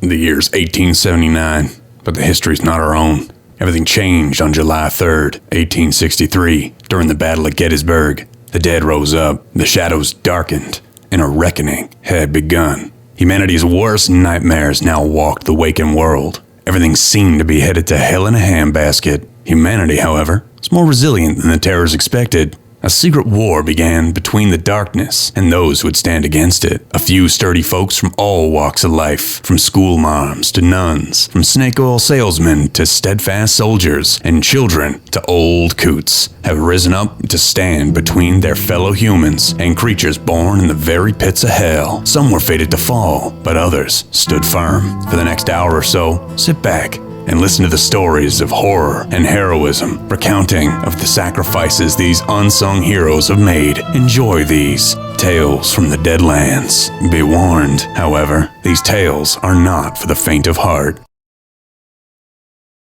The year's 1879, but the history's not our own. Everything changed on July 3rd, 1863, during the Battle of Gettysburg. The dead rose up, the shadows darkened, and a reckoning had begun. Humanity's worst nightmares now walked the waking world. Everything seemed to be headed to hell in a handbasket. Humanity, however, was more resilient than the terrors expected. A secret war began between the darkness and those who would stand against it. A few sturdy folks from all walks of life, from schoolmarms to nuns, from snake oil salesmen to steadfast soldiers, and children to old coots, have risen up to stand between their fellow humans and creatures born in the very pits of hell. Some were fated to fall, but others stood firm. For the next hour or so, sit back and listen to the stories of horror and heroism, recounting of the sacrifices these unsung heroes have made. Enjoy these tales from the Deadlands. Be warned, however, these tales are not for the faint of heart.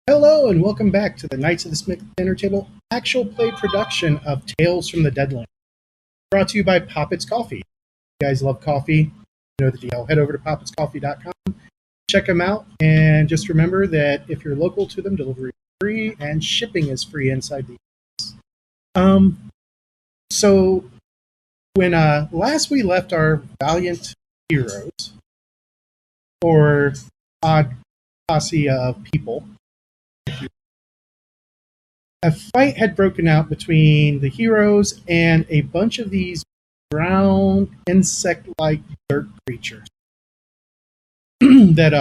Hello and welcome back to the Knights of the Smith Dinner Table actual play production of Tales from the Deadlands, brought to you by Poppets Coffee. If you guys love coffee, you know the deal. Head over to poppetscoffee.com. Check them out, and just remember that if you're local to them, delivery is free and shipping is free inside the US. So when last we left our valiant heroes, or odd posse of people, a fight had broken out between the heroes and a bunch of these brown insect-like dirt creatures that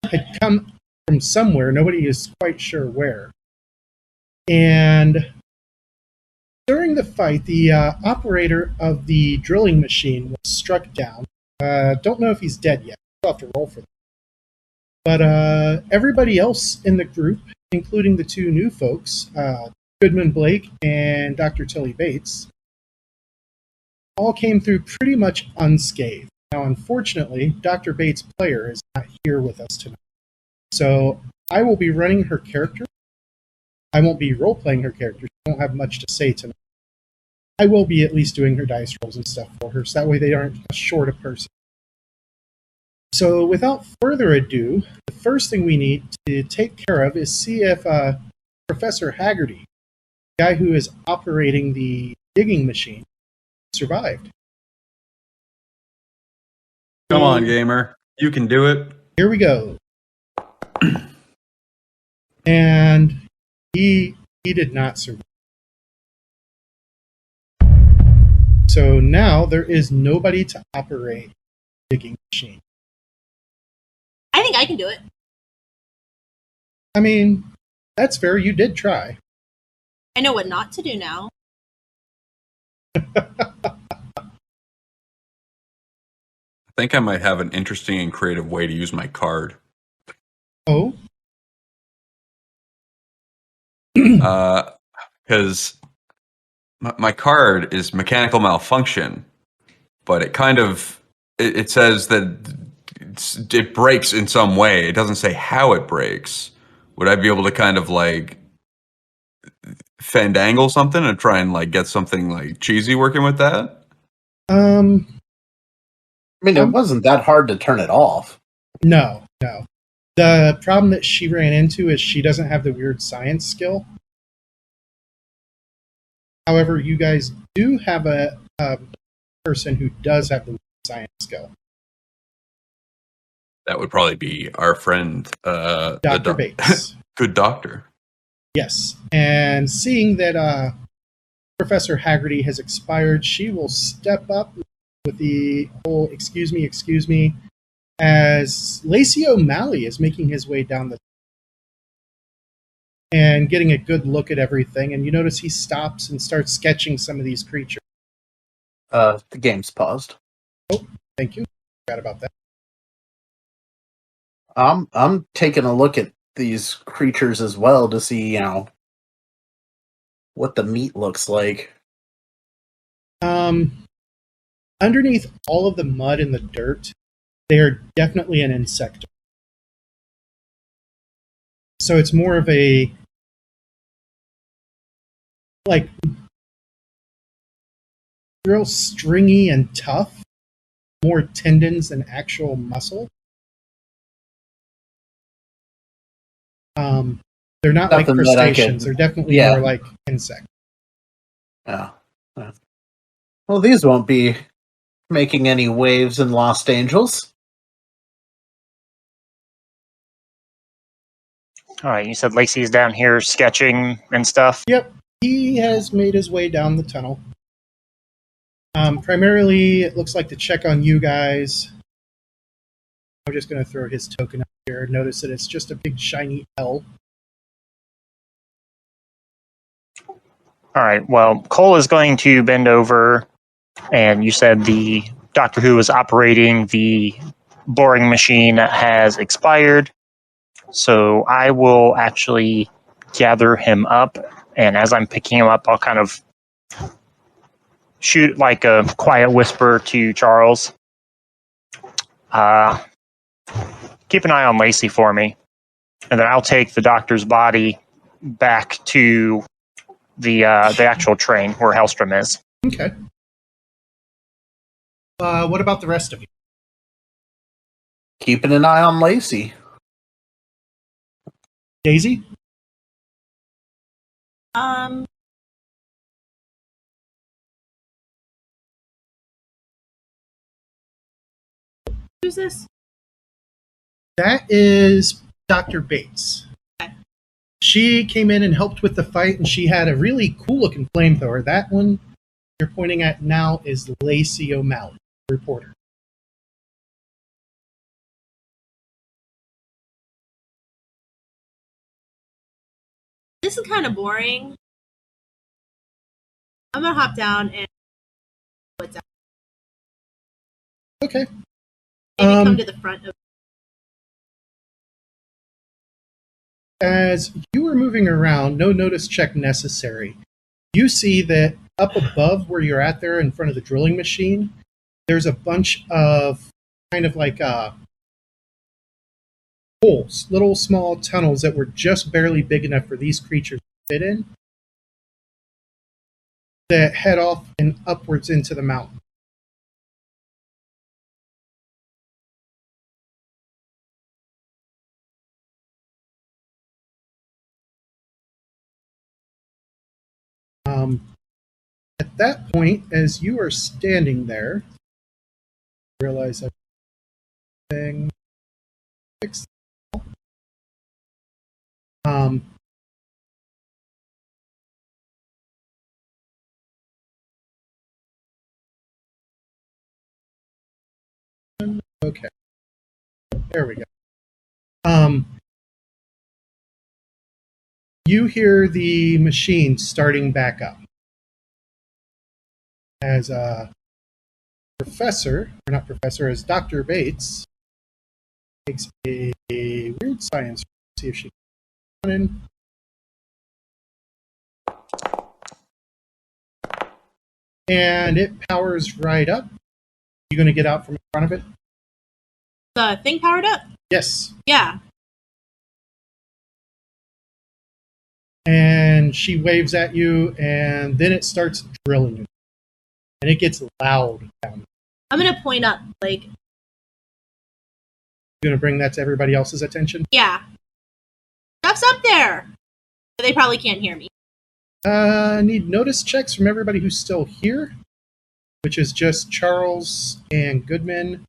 had come from somewhere. Nobody is quite sure where. And during the fight, the operator of the drilling machine was struck down. Don't know if he's dead yet. We'll have to roll for that. But everybody else in the group, including the two new folks, Goodman Blake and Dr. Tilly Bates, all came through pretty much unscathed. Now, unfortunately, Dr. Bates' player is not here with us tonight. So I will be running her character. I won't be role-playing her character. She won't have much to say tonight. I will be at least doing her dice rolls and stuff for her, so that way they aren't short a person. So without further ado, the first thing we need to take care of is see if Professor Haggerty, the guy who is operating the digging machine, survived. Come on, gamer. You can do it. Here we go. And he did not survive. So now there is nobody to operate the digging machine. I think I can do it. I mean, that's fair. You did try. I know what not to do now. I think I might have an interesting and creative way to use my card. Oh? Because my card is mechanical malfunction, but it kind of, it says that it breaks in some way. It doesn't say how it breaks. Would I be able to kind of like fandangle something and try and like get something like cheesy working with that? I mean, it wasn't that hard to turn it off. No. The problem that she ran into is she doesn't have the weird science skill. However, you guys do have a person who does have the weird science skill. That would probably be our friend, Dr. Bates. Good doctor. Yes. And seeing that Professor Haggerty has expired, she will step up with the whole excuse me, as Lacey O'Malley is making his way down the and getting a good look at everything. And you notice he stops and starts sketching some of these creatures. The game's paused. Oh, thank you. Forgot about that. I'm taking a look at these creatures as well to see, what the meat looks like. Underneath all of the mud and the dirt, they are definitely an insect. So it's more of a like real stringy and tough, more tendons than actual muscle. They're not like Nothing that I crustaceans. could- They're definitely yeah. more like insects. Yeah. Yeah. Well, these won't be making any waves in Los Angeles. All right, you said Lacey's down here sketching and stuff. Yep, he has made his way down the tunnel. Primarily, it looks like to check on you guys. I'm just going to throw his token up here. Notice that it's just a big shiny L. All right, well, Cole is going to bend over, and you said the Doctor Who is operating the boring machine has expired. So I will actually gather him up, and as I'm picking him up, I'll kind of shoot like a quiet whisper to Charles. Keep an eye on Lacey for me, and then I'll take the doctor's body back to the actual train where Hellstrom is. Okay. What about the rest of you? Keeping an eye on Lacey. Daisy? Who's this? That is Dr. Bates. Okay. She came in and helped with the fight, and she had a really cool-looking flamethrower. That one you're pointing at now is Lacey O'Malley, reporter. This is kind of boring. I'm gonna hop down and what's up? Okay. Maybe come to the front of. As you were moving around, no notice check necessary. You see that up above where you're at there in front of the drilling machine, there's a bunch of kind of like holes, little small tunnels that were just barely big enough for these creatures to fit in, that head off and upwards into the mountain. At that point, as you are standing there, realize everything fixed. Okay, there we go. You hear the machine starting back up as as Dr. Bates takes a weird science. See if she can in. And it powers right up. You going to get out from in front of it? The thing powered up? Yes. Yeah. And she waves at you, and then it starts drilling you. And it gets loud down. I'm gonna point up, like. You going to bring that to everybody else's attention? Yeah. Stuff's up there! But they probably can't hear me. Need notice checks from everybody who's still here, which is just Charles and Goodman.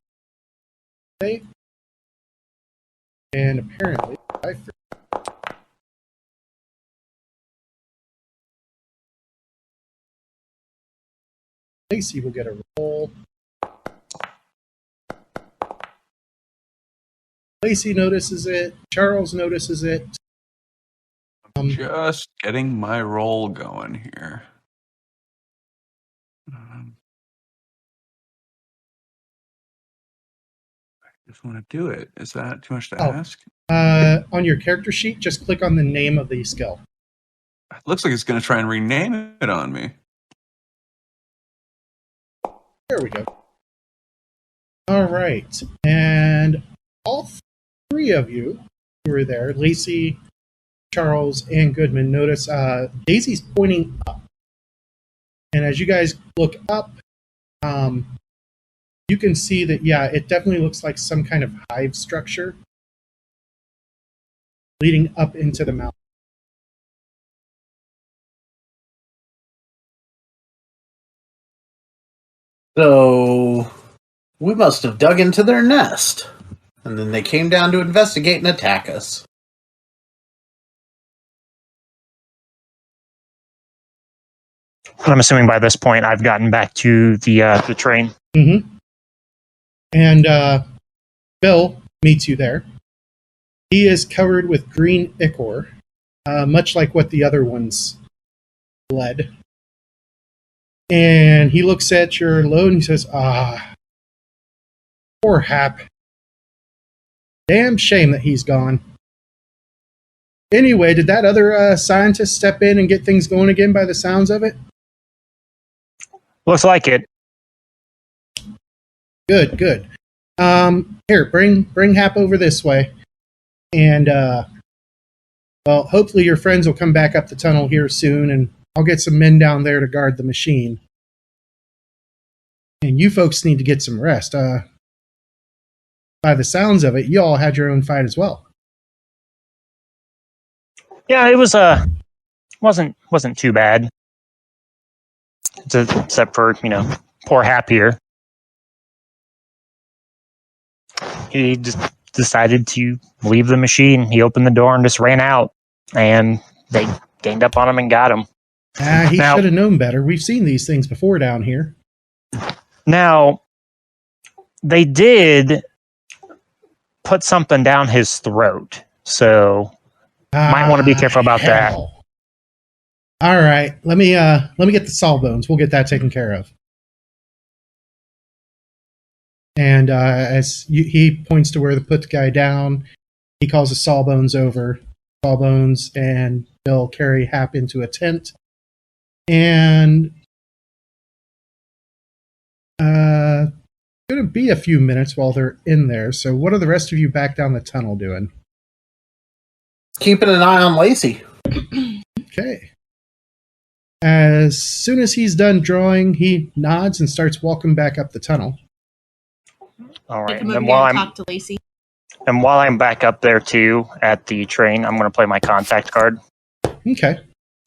And apparently, I forgot. Lacey will get a roll. Lacey notices it. Charles notices it. Just getting my roll going here. I just want to do it. Is that too much to ask? On your character sheet, just click on the name of the skill. It looks like it's going to try and rename it on me. There we go. All right. And all three of you who are there, Lacey, Charles, and Goodman, notice Daisy's pointing up. And as you guys look up, you can see that, yeah, it definitely looks like some kind of hive structure leading up into the mountain. So we must have dug into their nest. And then they came down to investigate and attack us. I'm assuming by this point I've gotten back to the train. Mm-hmm. And Bill meets you there. He is covered with green ichor, much like what the other ones bled. And he looks at your load and he says, poor Hap. Damn shame that he's gone. Anyway, did that other scientist step in and get things going again by the sounds of it? Looks like it. Good, good. Here, bring Hap over this way. And, well, hopefully your friends will come back up the tunnel here soon, and I'll get some men down there to guard the machine. And you folks need to get some rest. By the sounds of it, you all had your own fight as well. Yeah, it was wasn't too bad. Except for, poor Hap here. He just decided to leave the machine. He opened the door and just ran out, and they ganged up on him and got him. He should have known better. We've seen these things before down here. Now, they did put something down his throat, so might want to be careful about that. All right, let me get the sawbones. We'll get that taken care of. And he points to where to put the guy down, he calls the sawbones over. Sawbones and Bill carry Hap into a tent. And going to be a few minutes while they're in there. So what are the rest of you back down the tunnel doing? Keeping an eye on Lacey. Okay. As soon as he's done drawing, he nods and starts walking back up the tunnel. All right. Come over here and talk to Lacey. And while I'm back up there too at the train, I'm going to play my contact card. Okay.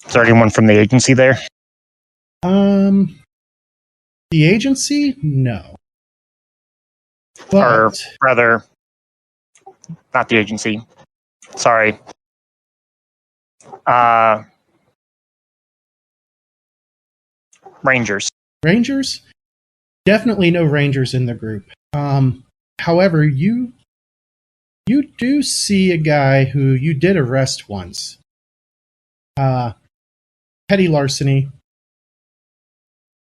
Is there anyone from the agency there? The agency? No. But, or rather, not the agency. Sorry. Rangers. Rangers? Definitely no Rangers in the group. However, you do see a guy who you did arrest once. Petty larceny.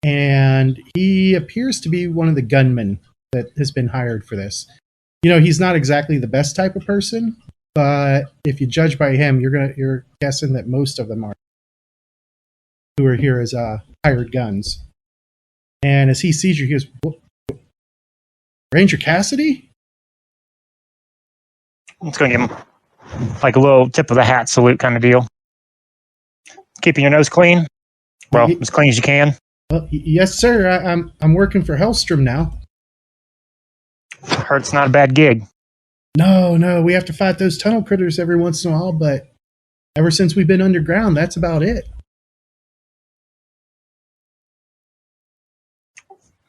And he appears to be one of the gunmen that has been hired for this. He's not exactly the best type of person, but if you judge by him, you're guessing that most of them are who are here as hired guns. And as he sees you, he goes, Ranger Cassidy? It's going to give him like a little tip of the hat salute kind of deal. Keeping your nose clean? Well, as clean as you can. Well, yes, sir. I'm working for Hellstrom now. Heard it's not a bad gig. No, we have to fight those tunnel critters every once in a while, but ever since we've been underground, that's about it.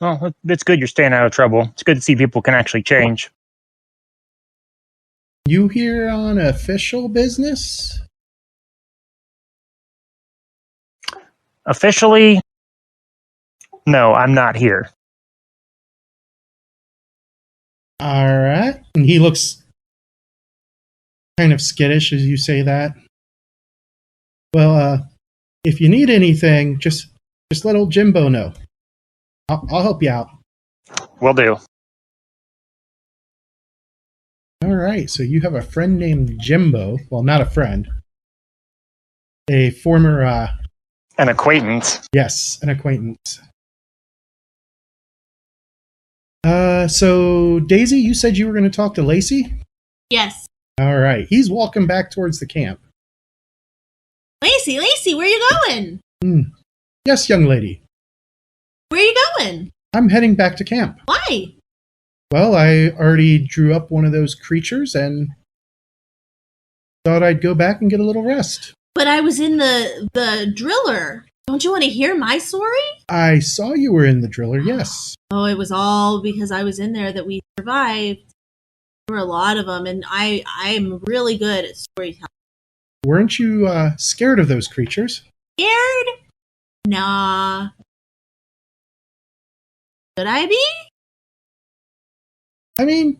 Well, it's good you're staying out of trouble. It's good to see people can actually change. You here on official business? Officially, no, I'm not here. All right. And he looks kind of skittish as you say that. Well, if you need anything, just let old Jimbo know. I'll help you out. Will do. All right. So you have a friend named Jimbo. Well, not a friend. A former... an acquaintance. Yes, an acquaintance. So, Daisy, you said you were going to talk to Lacey? Yes. All right. He's walking back towards the camp. Lacey, where are you going? Yes, young lady. Where are you going? I'm heading back to camp. Why? Well, I already drew up one of those creatures and thought I'd go back and get a little rest. But I was in the driller. Don't you want to hear my story? I saw you were in the driller, yes. Oh, it was all because I was in there that we survived. There were a lot of them, and I'm really good at storytelling. Weren't you scared of those creatures? Scared? Nah. Should I be? I mean,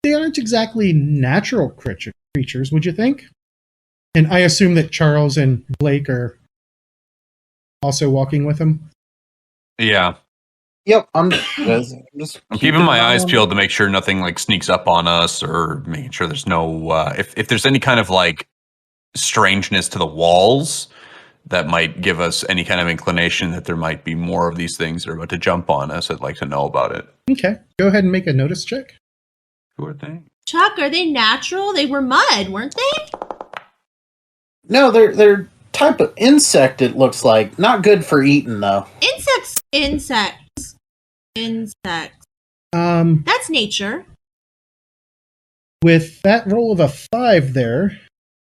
they aren't exactly natural creatures, would you think? And I assume that Charles and Blake are also walking with him. Yeah. Yep, I'm keeping my eyes peeled to make sure nothing like sneaks up on us, or making sure there's no if there's any kind of like strangeness to the walls that might give us any kind of inclination that there might be more of these things that are about to jump on us. I'd like to know about it. Okay, go ahead and make a notice check. Who are they? Chuck, are they natural? They were mud, weren't they? No, they're type of insect, it looks like. Not good for eating, though. Insects. That's nature. With that roll of a 5 there,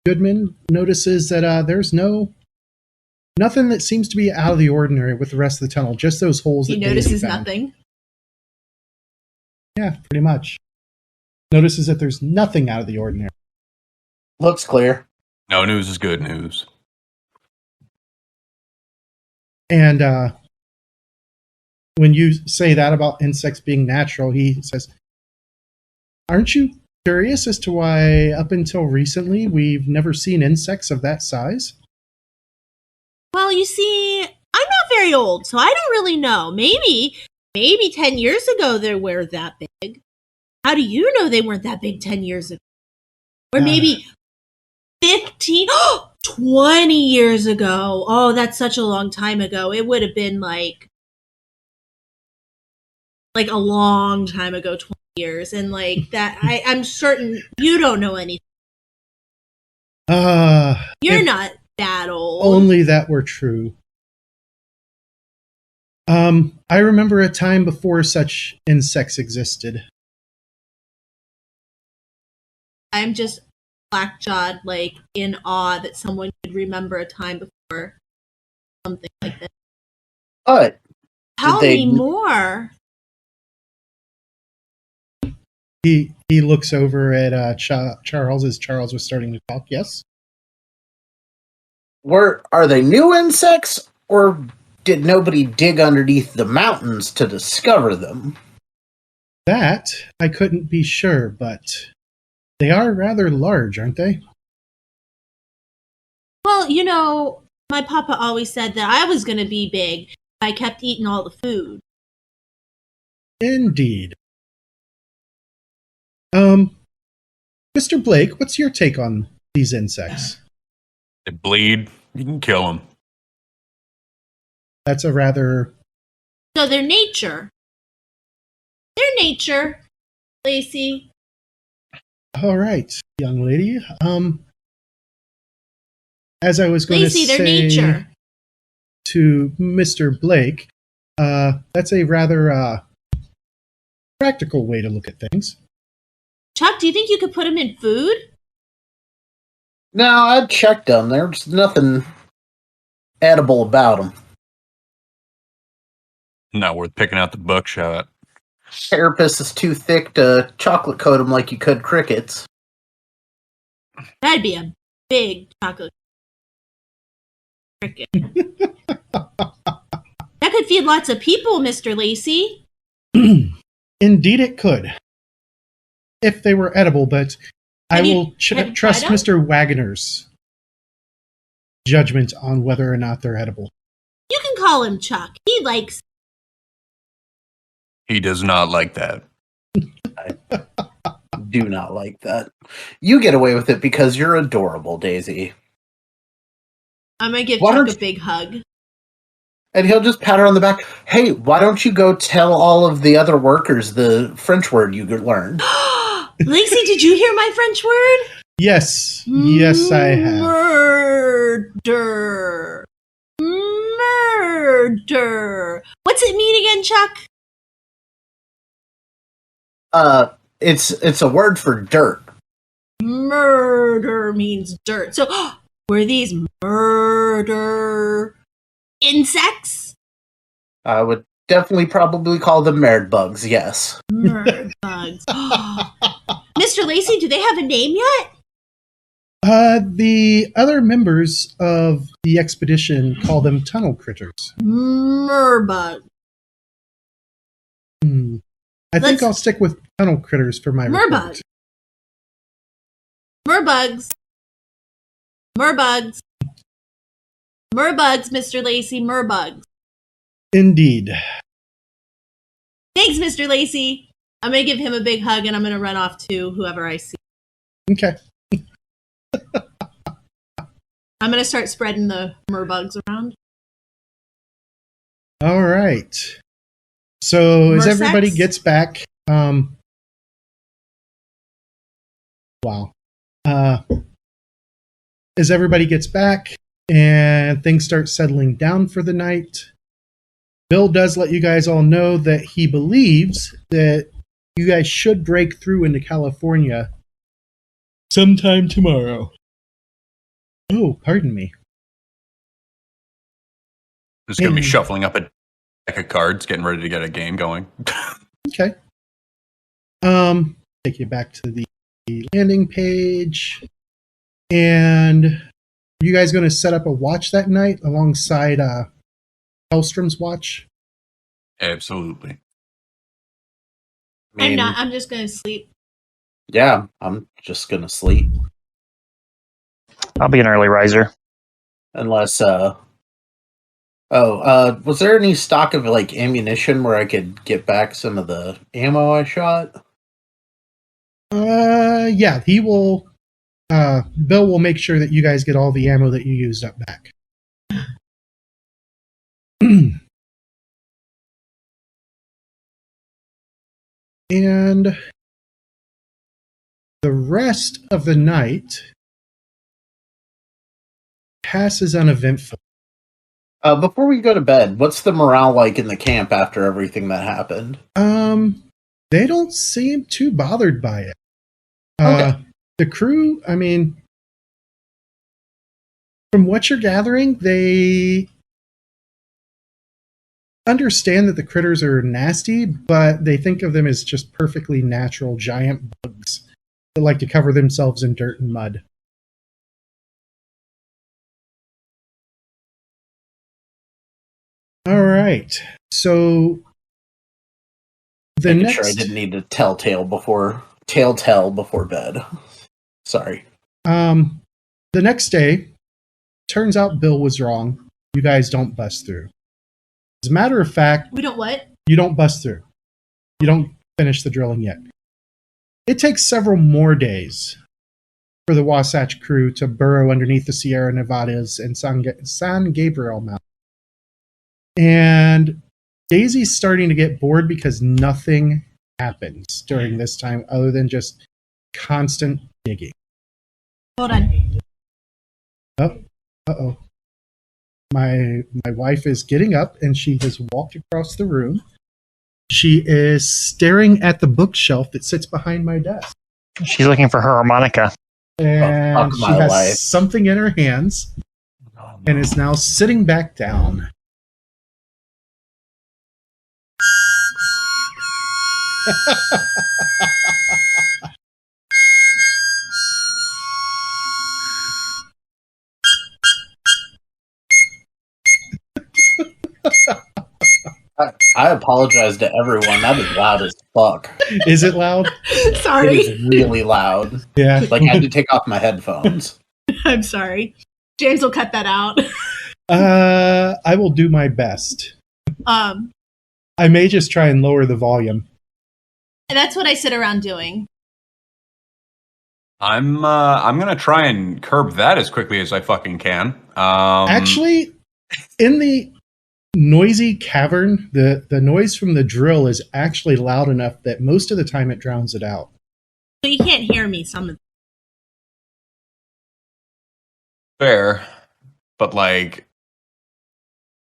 Goodman notices that there's nothing that seems to be out of the ordinary with the rest of the tunnel. Just those holes that He Daisy notices found. nothing. Yeah, pretty much. Notices that there's nothing out of the ordinary. Looks clear. No news is good news. And when you say that about insects being natural, he says, aren't you curious as to why up until recently we've never seen insects of that size? Well, you see, I'm not very old, so I don't really know. Maybe 10 years ago they were that big. How do you know they weren't that big 10 years ago? Or maybe 15, 20 years ago. Oh, that's such a long time ago. It would have been like a long time ago, 20 years. And like that, I'm certain you don't know anything. You're not that old. Only that were true. I remember a time before such insects existed. I'm just black-jawed, like in awe that someone could remember a time before something like this. But Tell me more. He looks over at Charles as Charles was starting to talk. Yes? are they new insects, or did nobody dig underneath the mountains to discover them? That I couldn't be sure, but they are rather large, aren't they? Well, you know, my papa always said that I was going to be big if I kept eating all the food. Indeed. Mr. Blake, what's your take on these insects? They bleed. You can kill them. That's a rather... So they're nature. They're nature, Lacey. All right, young lady. As I was going Lacey, to they're say nature. to Mr. Blake, that's a rather practical way to look at things. Chuck, do you think you could put them in food? No, I checked them. There's nothing edible about them. Not worth picking out the buckshot. Carapace is too thick to chocolate coat them like you could crickets. That'd be a big chocolate cricket. That could feed lots of people, Mr. Lacey. Indeed it could. If they were edible, but I will have you trust tried 'em? Mr. Wagner's judgment on whether or not they're edible. You can call him Chuck. He likes... He does not like that. Do not like that. You get away with it because you're adorable, Daisy. I'm going to give Why Chuck don't a big hug. And he'll just pat her on the back. Hey, why don't you go tell all of the other workers the French word you learned? Lacey, did you hear my French word? Yes. Yes, I have. Murder. Murder. What's it mean again, Chuck? It's a word for dirt. Murder means dirt. So, were these murder insects? I would definitely probably call them merd bugs, yes. Murd bugs. Mr. Lacey, do they have a name yet? The other members of the expedition call them tunnel critters. Murbug. I think I'll stick with tunnel critters for my report. Murbugs. Murbugs. Murbugs, Mr. Lacey, murbugs. Indeed. Thanks, Mr. Lacey. I'm going to give him a big hug and I'm going to run off to whoever I see. Okay. I'm going to start spreading the murbugs around. All right. So as everybody gets back, wow. As everybody gets back and things start settling down for the night, Bill does let you guys all know that he believes that you guys should break through into California sometime tomorrow. Oh, pardon me. Just going to be shuffling up a deck of cards, getting ready to get a game going. Okay. Take you back to the landing page. And are you guys going to set up a watch that night alongside Hellstrom's watch? Absolutely. I'm not. I'm just going to sleep. Yeah, I'm just going to sleep. I'll be an early riser. Unless, was there any stock of, like, ammunition where I could get back some of the ammo I shot? Yeah, he will. Bill will make sure that you guys get all the ammo that you used up back. And the rest of the night passes uneventful. Before we go to bed, what's the morale like in the camp after everything that happened? They don't seem too bothered by it. Okay. The crew, I mean, from what you're gathering, they understand that the critters are nasty, but they think of them as just perfectly natural giant bugs that like to cover themselves in dirt and mud. All right. So Making sure I didn't need to telltale before bed. Sorry. The next day, turns out Bill was wrong. You guys don't bust through. As a matter of fact, We don't what? you don't bust through. You don't finish the drilling yet. It takes several more days for the Wasatch crew to burrow underneath the Sierra Nevadas and San Gabriel Mountain. And Daisy's starting to get bored because nothing happens during this time other than just constant digging. Hold on. Uh-oh. My wife is getting up and she has walked across the room. She is staring at the bookshelf that sits behind my desk. She's looking for her harmonica. And she has something in her hands and is now sitting back down. I apologize to everyone. That is loud as fuck. Is it loud? Sorry. It is really loud. Yeah. Like, I had to take off my headphones. I'm sorry. James will cut that out. I will do my best. I may just try and lower the volume. And that's what I sit around doing. I'm gonna try and curb that as quickly as I fucking can. Actually, in the noisy cavern, the noise from the drill is actually loud enough that most of the time it drowns it out. So you can't hear me some of fair, but like,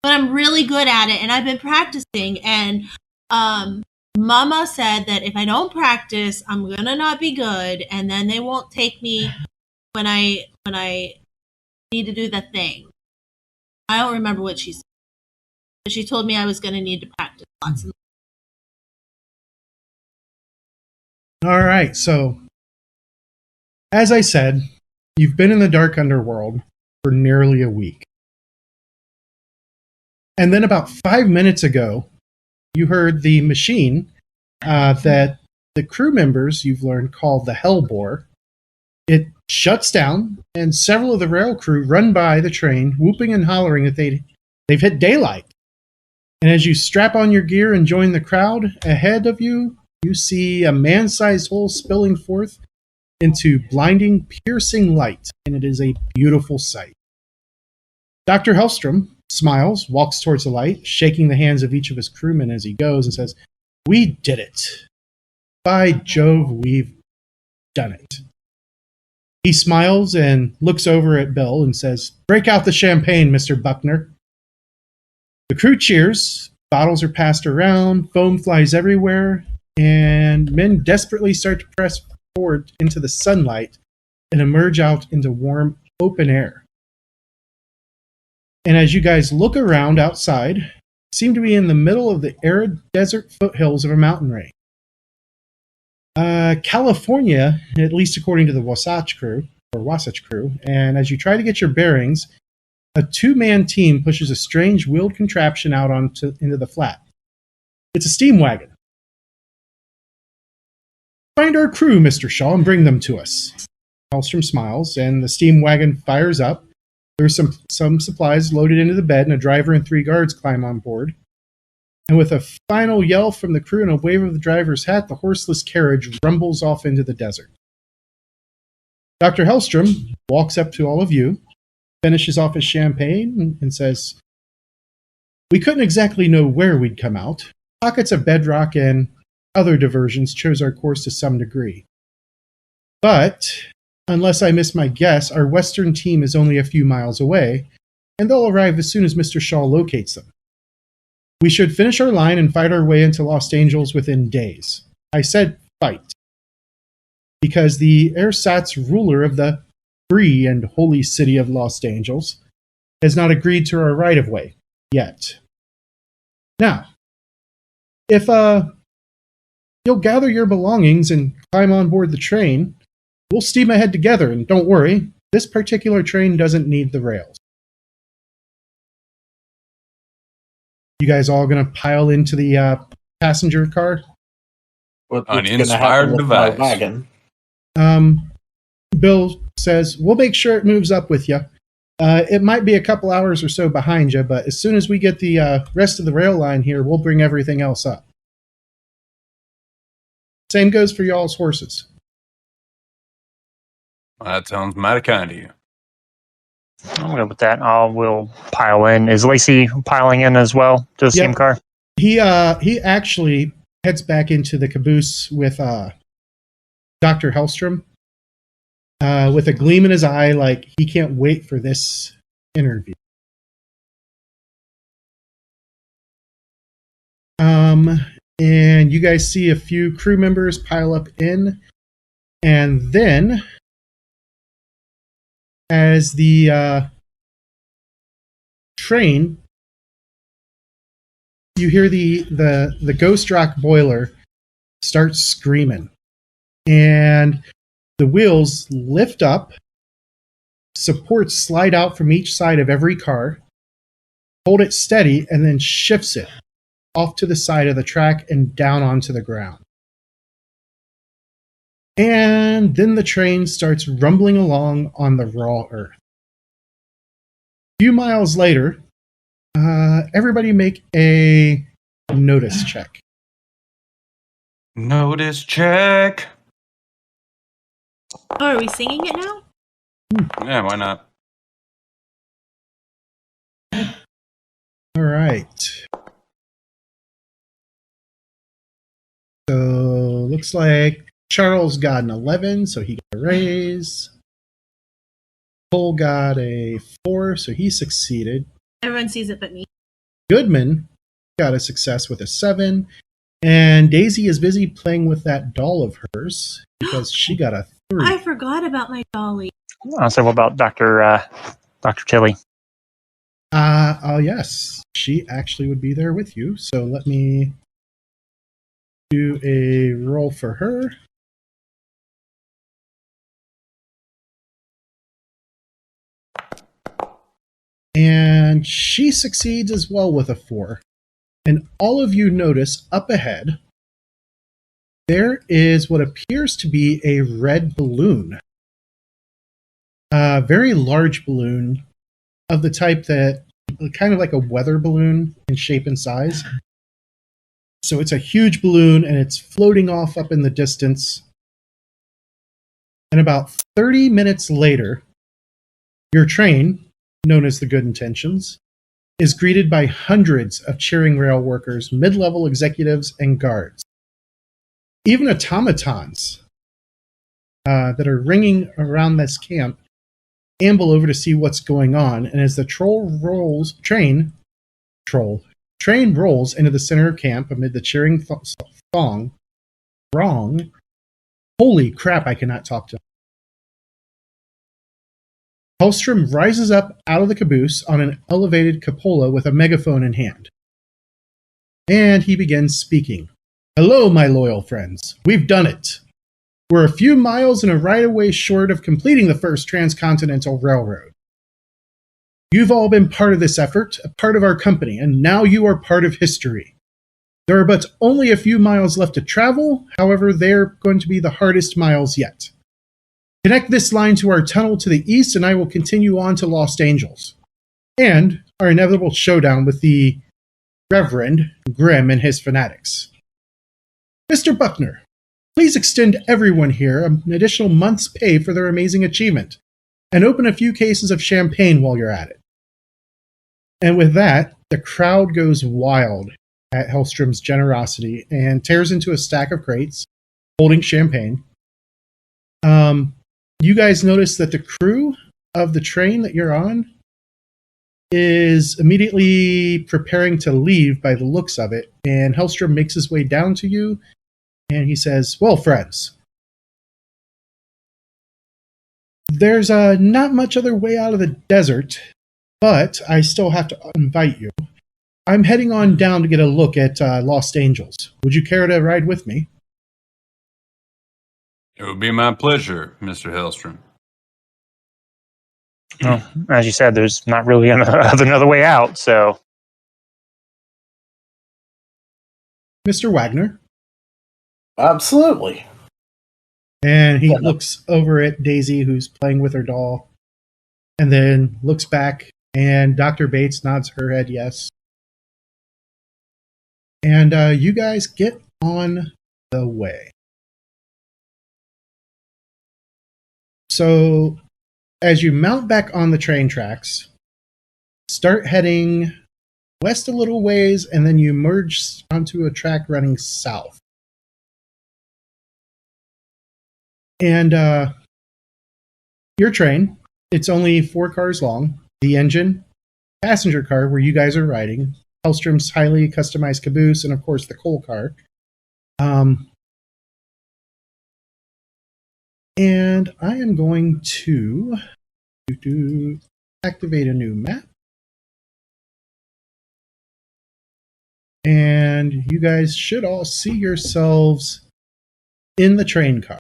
but I'm really good at it and I've been practicing and Mama said that if I don't practice, I'm gonna not be good, and then they won't take me when I need to do the thing. I don't remember what she said, but she told me I was gonna need to practice lots. All right, so as I said, you've been in the dark underworld for nearly a week. And then about 5 minutes ago, you heard the machine that the crew members you've learned called the Hellbore. It shuts down, and several of the rail crew run by the train, whooping and hollering that they've hit daylight. And as you strap on your gear and join the crowd, ahead of you, you see a man-sized hole spilling forth into blinding, piercing light, and it is a beautiful sight. Dr. Hellstrom smiles, walks towards the light, shaking the hands of each of his crewmen as he goes, and says, "We did it. By Jove, we've done it." He smiles and looks over at Bill and says, "Break out the champagne, Mr. Buckner." The crew cheers, bottles are passed around, foam flies everywhere, and men desperately start to press forward into the sunlight and emerge out into warm, open air. And as you guys look around outside, you seem to be in the middle of the arid desert foothills of a mountain range. California, at least according to the Wasatch Crew, and as you try to get your bearings, a two-man team pushes a strange wheeled contraption out into the flat. It's a steam wagon. "Find our crew, Mr. Shaw, and bring them to us." Hellstrom smiles, and the steam wagon fires up. There's some supplies loaded into the bed, and a driver and 3 guards climb on board. And with a final yell from the crew and a wave of the driver's hat, the horseless carriage rumbles off into the desert. Dr. Hellstrom walks up to all of you, finishes off his champagne, and says, "We couldn't exactly know where we'd come out. Pockets of bedrock and other diversions chose our course to some degree. But, unless I miss my guess, our western team is only a few miles away, and they'll arrive as soon as Mr. Shaw locates them. We should finish our line and fight our way into Los Angeles within days." I said fight, because the ersatz ruler of the free and holy city of Los Angeles has not agreed to our right-of-way yet. Now, if you'll gather your belongings and climb on board the train, we'll steam ahead together, and don't worry, this particular train doesn't need the rails. You guys all going to pile into the passenger car? What's An gonna inspired happen with my device. wagon? Bill says, "We'll make sure it moves up with you. It might be a couple hours or so behind you, but as soon as we get the rest of the rail line here, we'll bring everything else up." Same goes for y'all's horses. That sounds mighty kind of you. I'm good with that. We'll pile in. Is Lacey piling in as well to the Yep. same car? He actually heads back into the caboose with Dr. Hellstrom with a gleam in his eye, like he can't wait for this interview. And you guys see a few crew members pile up in, and then as the train, you hear the ghost rock boiler start screaming, and the wheels lift up, supports slide out from each side of every car, hold it steady, and then shifts it off to the side of the track and down onto the ground. And then the train starts rumbling along on the raw earth. A few miles later, everybody make a notice check. Notice check. Oh, are we singing it now? Yeah, why not? All right. So, looks like Charles got an 11, so he got a raise. Cole got a 4, so he succeeded. Everyone sees it but me. Goodman got a success with a 7. And Daisy is busy playing with that doll of hers because she got a 3. I forgot about my dolly. So what about Dr. Tilly? Oh, yes. She actually would be there with you. So let me do a roll for her. And she succeeds as well with a 4. And all of you notice up ahead, there is what appears to be a red balloon. A very large balloon of the type that, kind of like a weather balloon in shape and size. So it's a huge balloon and it's floating off up in the distance. And about 30 minutes later, your train, known as the Good Intentions, is greeted by hundreds of cheering rail workers, mid-level executives, and guards. Even automatons that are ringing around this camp amble over to see what's going on. And as the train rolls into the center of camp amid the cheering throng, holy crap, I cannot talk to him. Hellstrom rises up out of the caboose on an elevated cupola with a megaphone in hand. And he begins speaking. Hello, my loyal friends. We've done it. We're a few miles and a right-of-way short of completing the first transcontinental railroad. You've all been part of this effort, a part of our company, and now you are part of history. There are but only a few miles left to travel, however, they're going to be the hardest miles yet. Connect this line to our tunnel to the east, and I will continue on to Los Angeles. And our inevitable showdown with the Reverend Grimm and his fanatics. Mr. Buckner, please extend everyone here an additional month's pay for their amazing achievement, and open a few cases of champagne while you're at it. And with that, the crowd goes wild at Hellstrom's generosity and tears into a stack of crates holding champagne. You guys notice that the crew of the train that you're on is immediately preparing to leave by the looks of it, and Hellstrom makes his way down to you, and he says, well, friends, there's not much other way out of the desert, but I still have to invite you. I'm heading on down to get a look at Los Angeles. Would you care to ride with me? It would be my pleasure, Mr. Hellstrom. Well, as you said, there's not really another way out, so... Mr. Wagner? Absolutely. And he looks over at Daisy, who's playing with her doll, and then looks back, and Dr. Bates nods her head yes. And you guys get on the way. So, as you mount back on the train tracks, start heading west a little ways, and then you merge onto a track running south. And your train, it's only 4 cars long. The engine, passenger car where you guys are riding, Hellstrom's highly customized caboose, and of course the coal car. And I am going to activate a new map. And you guys should all see yourselves in the train car.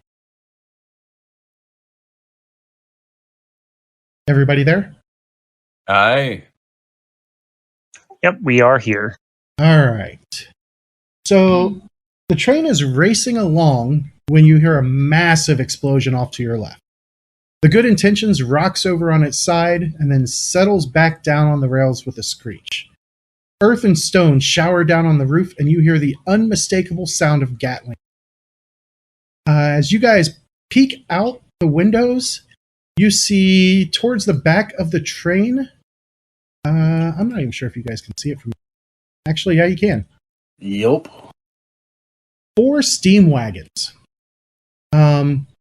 Everybody there? Aye. Yep, we are here. All right. So the train is racing along when you hear a massive explosion off to your left. The Good Intentions rocks over on its side and then settles back down on the rails with a screech. Earth and stone shower down on the roof, and you hear the unmistakable sound of Gatling. As you guys peek out the windows, you see towards the back of the train. I'm not even sure if you guys can see it from. Actually, yeah, you can. Yup. 4 steam wagons.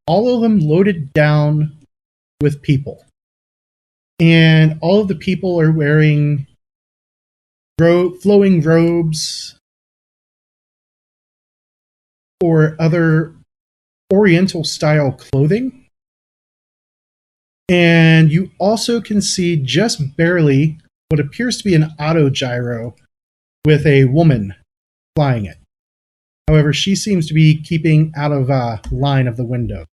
All of them loaded down with people. And all of the people are wearing flowing robes, or other Oriental style clothing. And you also can see just barely what appears to be an autogyro with a woman flying it. However, she seems to be keeping out of line of the window.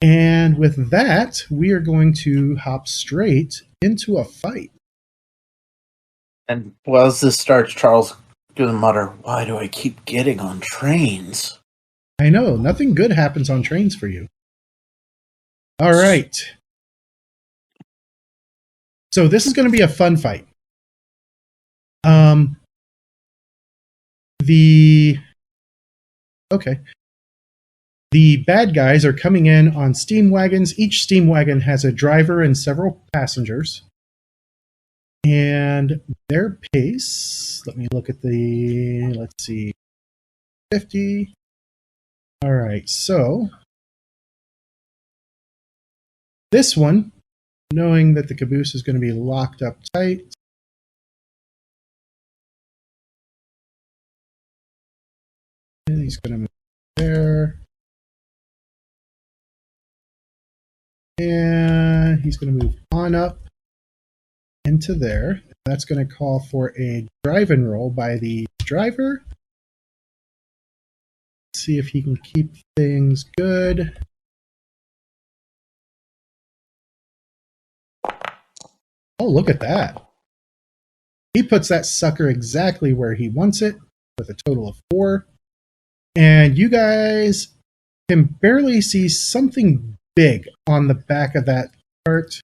And with that, we are going to hop straight into a fight. And well, as this starts, Charles going to mutter, "Why do I keep getting on trains?" I know, nothing good happens on trains for you. All right. So this is going to be a fun fight. The bad guys are coming in on steam wagons. Each steam wagon has a driver and several passengers. And their pace, let me look at let's see, 50. All right, so this one, knowing that the caboose is going to be locked up tight, and he's going to move there. And he's going to move on up into there. That's going to call for a drive and roll by the driver. See if he can keep things good. Oh, look at that. He puts that sucker exactly where he wants it with a total of 4. And you guys can barely see something big on the back of that cart.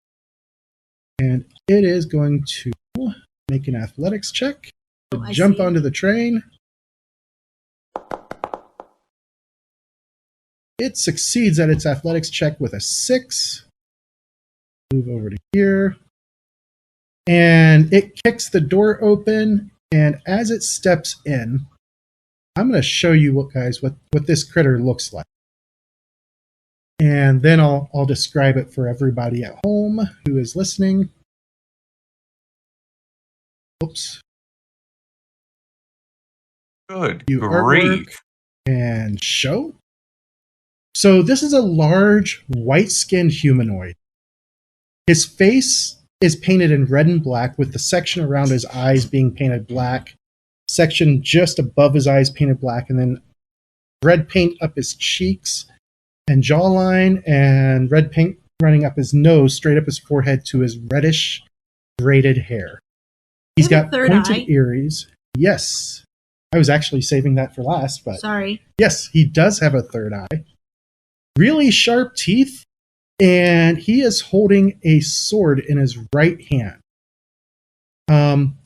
And it is going to make an athletics check to jump onto the train. It succeeds at its athletics check with a 6. Move over to here. And it kicks the door open. And as it steps in, I'm going to show you what this critter looks like. And then I'll describe it for everybody at home who is listening. Oops. Good You grief. And show. So this is a large, white-skinned humanoid. His face is painted in red and black, with the section around his eyes being painted black, section just above his eyes painted black, and then red paint up his cheeks and jawline, and red paint running up his nose, straight up his forehead to his reddish, braided hair. He's got pointed ears. Yes. I was actually saving that for last, but sorry. Yes, he does have a third eye. Really sharp teeth, and he is holding a sword in his right hand.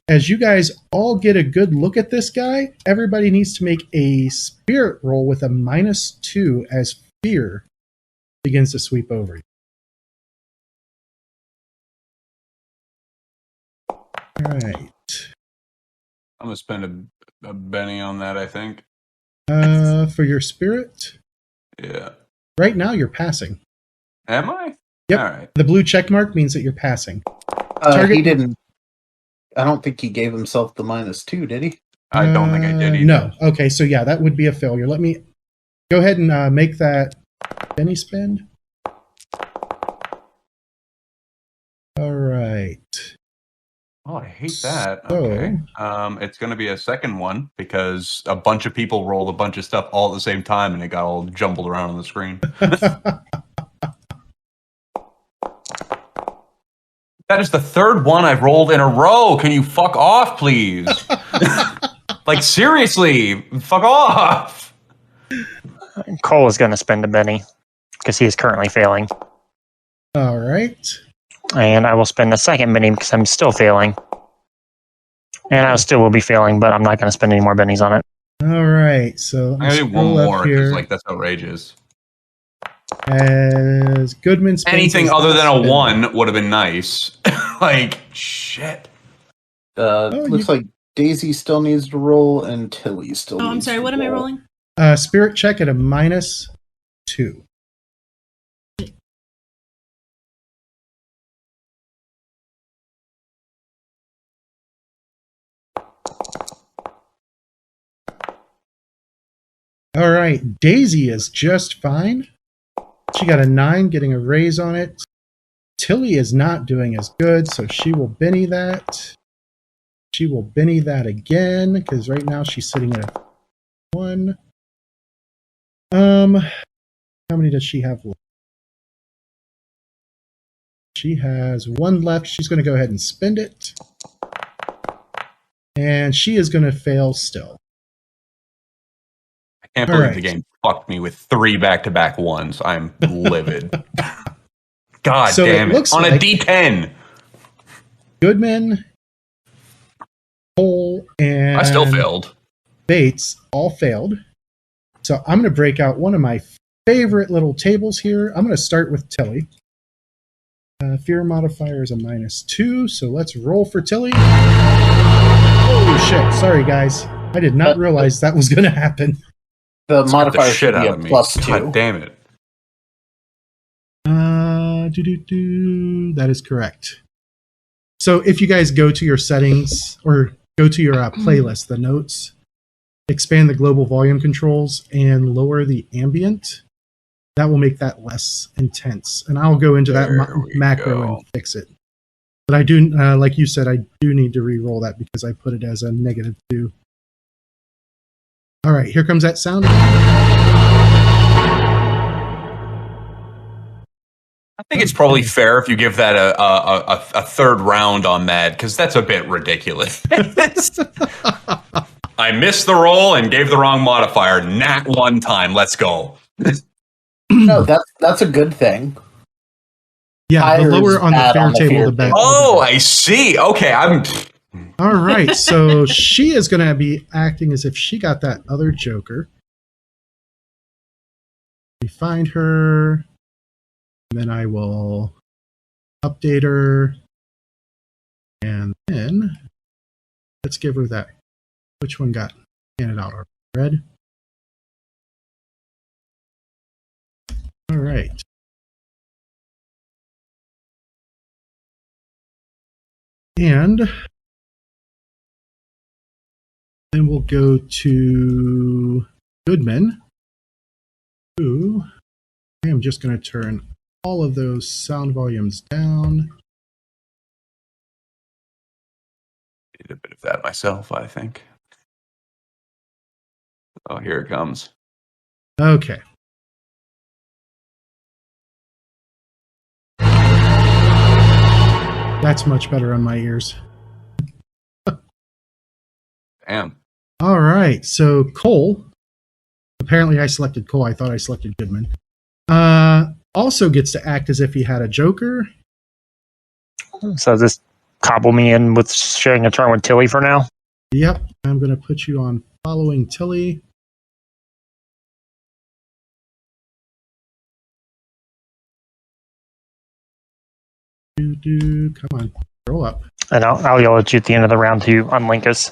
As you guys all get a good look at this guy, everybody needs to make a spirit roll with a -2 as fear begins to sweep over you. All right. I'm going to spend a Benny on that, I think. For your spirit? Yeah. Right now, you're passing. Am I? Yep. All right. The blue check mark means that you're passing. He didn't. I don't think he gave himself the -2, did he? I don't think I did either. No. Okay, so yeah, that would be a failure. Let me go ahead and make that Benny spend. All right. Oh, I hate that. So- Okay. It's going to be a second one because a bunch of people rolled a bunch of stuff all at the same time and it got all jumbled around on the screen. That is the third one I've rolled in a row. Can you fuck off, please? Like, seriously, fuck off. Cole is going to spend a Benny because he is currently failing. All right. And I will spend a second Benny because I'm still failing. And I still will be failing, but I'm not going to spend any more Bennies on it. All right. So I'm going to do one more because, like, that's outrageous. As Goodman spends Anything other than a 1 would have been nice. Like, shit. Looks like Daisy still needs to roll, and Tilly still. I'm sorry. What am I rolling? Spirit check at a -2. All right, Daisy is just fine. She got a 9, getting a raise on it. Tilly is not doing as good, so she will Benny that. She will Benny that again, because right now she's sitting at a 1. How many does she have left? She has 1 left. She's going to go ahead and spend it. And she is going to fail still. I can't believe the game fucked me with 3 back-to-back ones. I'm livid. God So damn it it. looks On like a D10. Goodman, Cole, and I still failed. Bates all failed. So I'm going to break out one of my favorite little tables here. I'm going to start with Tilly. Fear modifier is a -2, so let's roll for Tilly. Oh shit! Sorry guys, I did not realize that was going to happen. The Scared modifier should shit be out a of me. +2. God damn it. That is correct. So if you guys go to your settings or go to your playlist, the notes, expand the global volume controls and lower the ambient, that will make that less intense. And I'll go into that macro and fix it. But I do, like you said, I do need to re-roll that because I put it as a -2. All right, here comes that sound. I think it's probably fair if you give that a third round on that, because that's a bit ridiculous. I missed the roll and gave the wrong modifier. Nat 1 time. Let's go. No, that's a good thing. Yeah, Higher the lower is on the bad fair on the table, fear the better. table. Oh, I see. Okay, I'm. All right, so she is going to be acting as if she got that other Joker. We find her, and then I will update her, and then let's give her that. Which one got handed out? Red. All right. And then we'll go to Goodman, who I am just going to turn all of those sound volumes down. Did a bit of that myself, I think. Oh, here it comes. Okay. That's much better on my ears. Damn. All right. So Cole, apparently I selected Cole. I thought I selected Goodman. Also gets to act as if he had a Joker. So just cobble me in with sharing a turn with Tilly for now. Yep. I'm going to put you on following Tilly. Come on. Roll up. And I'll yell at you at the end of the round to unlink us.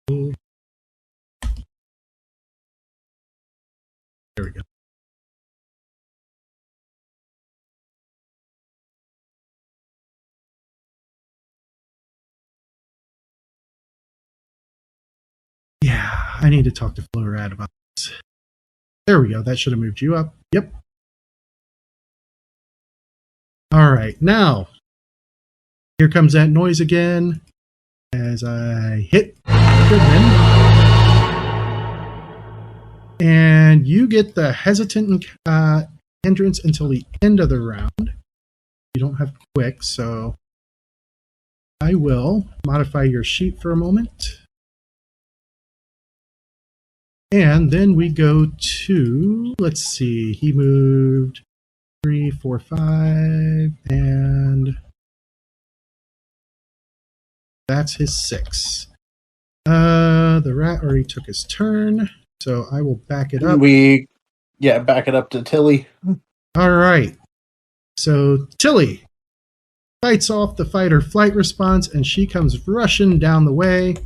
There we go. Yeah, I need to talk to Florad about this. There we go. That should have moved you up. Yep. All right. Now, here comes that noise again as I hit Goodman. And you get the hesitant hindrance until the end of the round. You don't have quick, so I will modify your sheet for a moment. And then we go to, let's see, he moved 3, 4, 5, and that's his 6. The rat already took his turn, so I will back it up. Back it up to Tilly. All right. So Tilly fights off the fight or flight response, and she comes rushing down the way.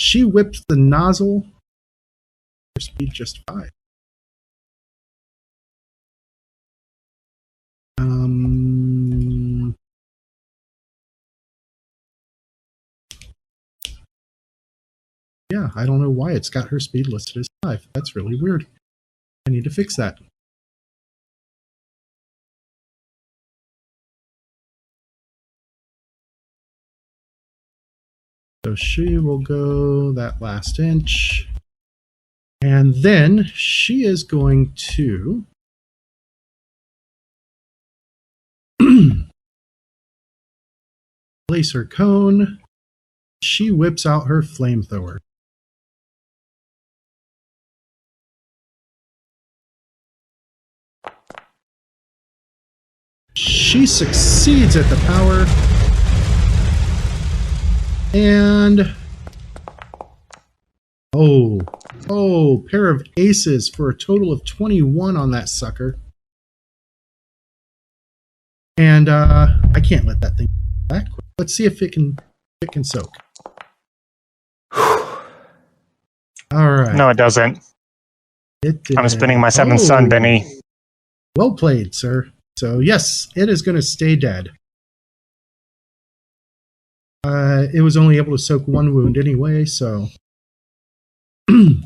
She whips the nozzle. Her speed just 5. Yeah, I don't know why it's got her speed listed as 5. That's really weird. I need to fix that. So she will go that last inch. And then she is going to place her cone. She whips out her flamethrower. She succeeds at the power. And pair of aces for a total of 21 on that sucker. And I can't let that thing back. Let's see if it can soak. All right. No, it doesn't. It did. I'm spinning my seventh sun, Benny. Well played, sir. So yes, it is going to stay dead. It was only able to soak 1 wound anyway, so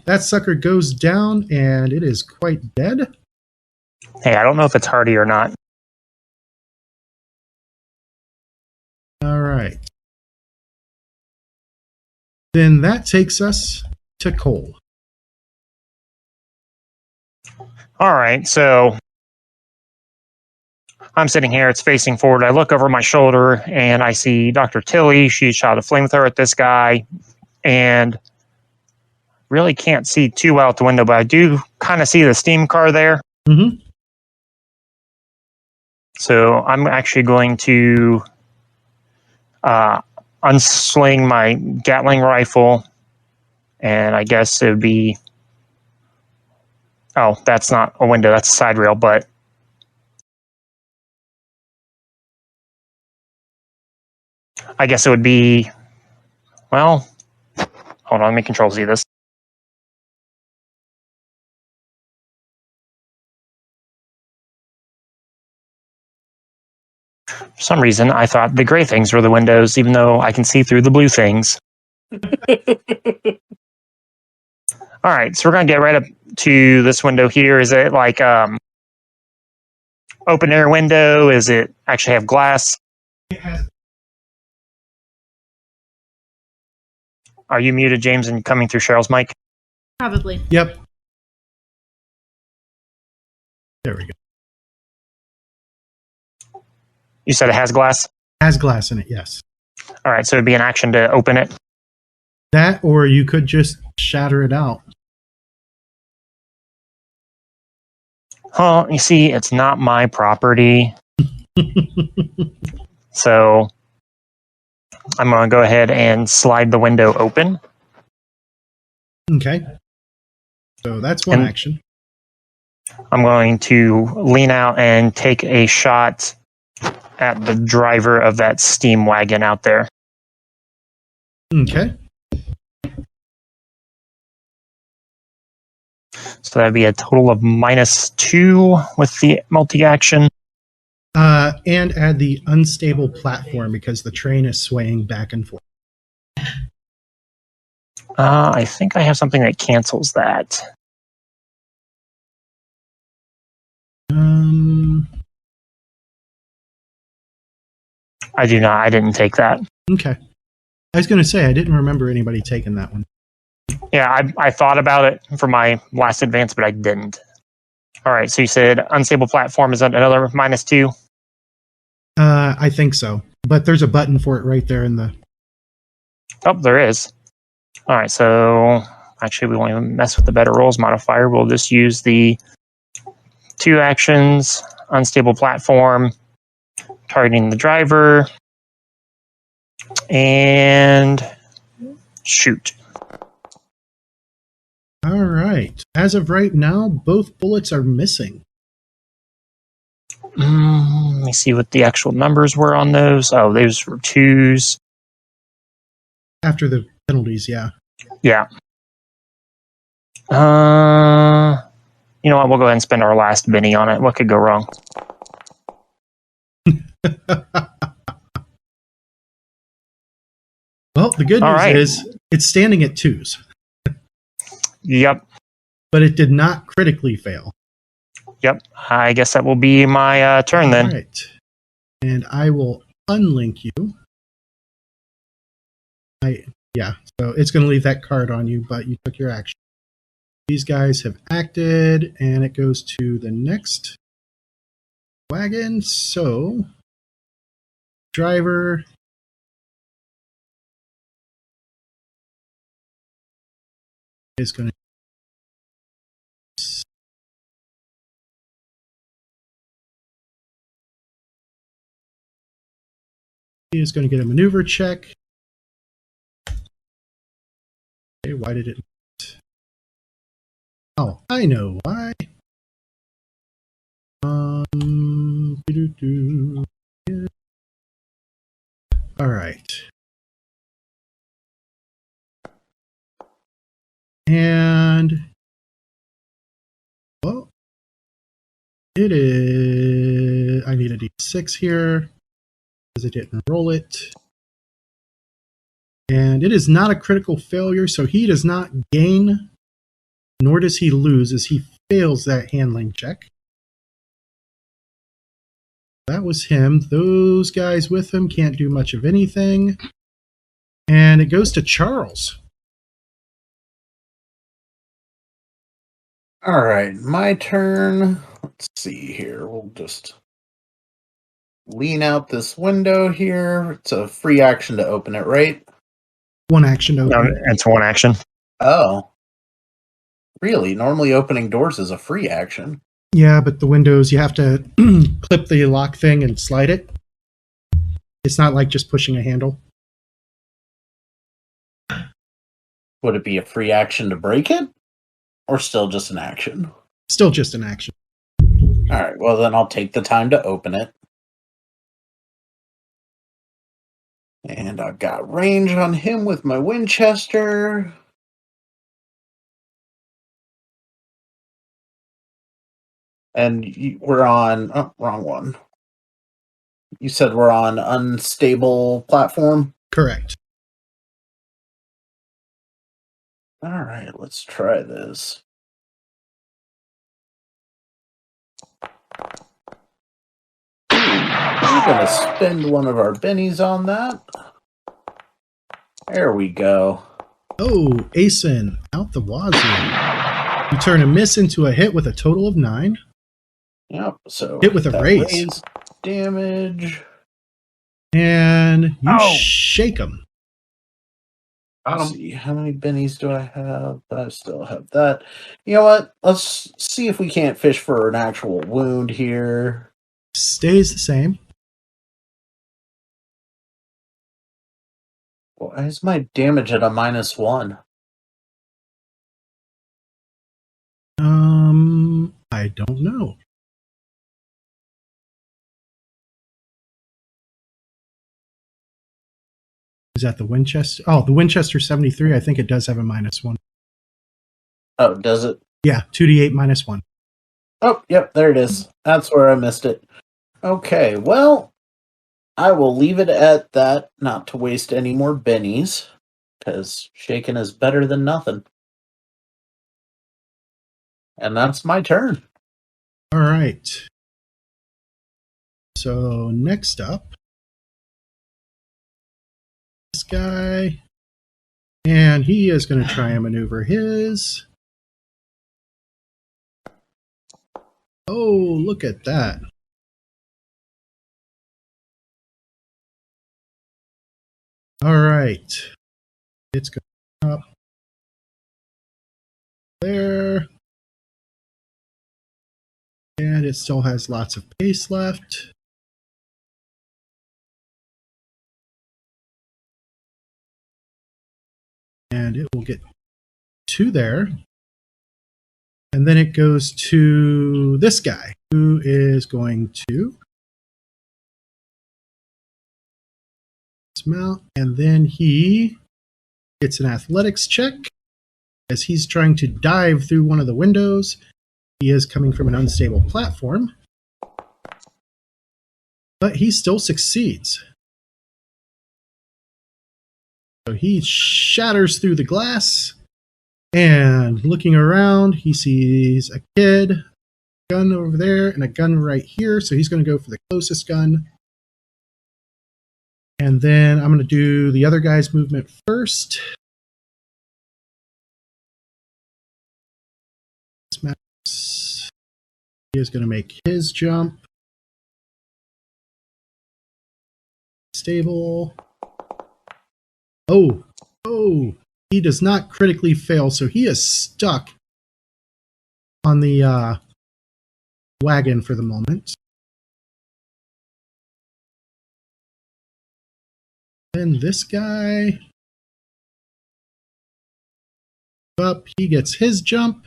that sucker goes down and it is quite dead. Hey, I don't know if it's hardy or not. All right. Then that takes us to Cole. All right, so I'm sitting here, it's facing forward. I look over my shoulder and I see Dr. Tilly. She shot a flamethrower at this guy and really can't see too well out the window, but I do kind of see the steam car there. Mm-hmm. So I'm actually going to unsling my Gatling rifle, and I guess it would be... Oh, that's not a window, that's a side rail, but I guess it would be... Well, hold on, let me control Z this. For some reason, I thought the gray things were the windows, even though I can see through the blue things. All right, so we're going to get right up to this window here. Is it like open air window? Is it actually have glass? Are you muted, James, and coming through Cheryl's mic? Probably. Yep. There we go. You said it has glass? Has glass in it, yes. All right, so it'd be an action to open it. That, or you could just shatter it out. Well, you see, it's not my property. So I'm going to go ahead and slide the window open. Okay. So that's one And action. I'm going to lean out and take a shot at the driver of that steam wagon out there. Okay. So that'd be a total of -2 with the multi-action. And add the unstable platform because the train is swaying back and forth. I think I have something that cancels that. I do not. I didn't take that. Okay. I was going to say, I didn't remember anybody taking that one. Yeah, I thought about it for my last advance, but I didn't. All right, so you said unstable platform is another -2? I think so. But there's a button for it right there in the... Oh, there is. All right, so actually we won't even mess with the better rolls modifier. We'll just use the 2 actions, unstable platform, targeting the driver, and shoot. All right. As of right now, both bullets are missing. Let me see what the actual numbers were on those. Oh, those were 2s. After the penalties, yeah. Yeah. You know what? We'll go ahead and spend our last Benny on it. What could go wrong? Well, the good All news right. is it's standing at 2s. Yep. but it did not critically fail. Yep. I guess that will be my turn then. All right. And I will unlink you. Yeah, so it's going to leave that card on you, but you took your action. These guys have acted, and it goes to the next wagon. So, driver is going to. He is going to get a maneuver check. Okay, why did it? Oh, I know why. All right. And well, it is. I need a D6 here because I didn't roll it. And it is not a critical failure, so he does not gain, nor does he lose as he fails that handling check. That was him. Those guys with him can't do much of anything. And it goes to Charles. All right, my turn. Let's see here. We'll just lean out this window here. It's a free action to open it, right? One action to open. No, it's one action. Oh. Really? Normally opening doors is a free action. Yeah, but the windows, you have to clip the lock thing and slide it. It's not like just pushing a handle. Would it be a free action to break it? Or still just an action? Still just an action. All right, well then I'll take the time to open it. And I've got range on him with my Winchester. And we're on... Oh, wrong one. You said we're on unstable platform? Correct. All right, let's try this. I'm going to spend one of our bennies on that. There we go. Oh, Asen, out the wazoo. You turn a miss into a hit with a total of 9. Yep, so Hit with a that raise. raised damage. And you Oh. shake him. Let's see, how many bennies do I have? I still have that. You know what? Let's see if we can't fish for an actual wound here. Stays the same. Why is my damage at a -1? I don't know. Is that the Winchester? Oh, the Winchester 73, I think it does have a -1. Oh, does it? Yeah, 2d8 -1. Oh, yep, there it is. That's where I missed it. Okay, well, I will leave it at that, not to waste any more bennies, because shaking is better than nothing. And that's my turn. All right. So next up, this guy, and he is going to try and maneuver his. Oh, look at that. All right. It's going up there. And it still has lots of pace left. And it will get to there. And then it goes to this guy, who is going to dismount. And then he gets an athletics check as he's trying to dive through one of the windows. He is coming from an unstable platform. But he still succeeds. So he shatters through the glass And looking around, he sees a kid, gun over there, and a gun right here. So he's going to go for the closest gun. And then I'm going to do the other guy's movement first. He is going to make his jump. Stable. Oh, he does not critically fail, so he is stuck on the wagon for the moment. Then this guy up, he gets his jump.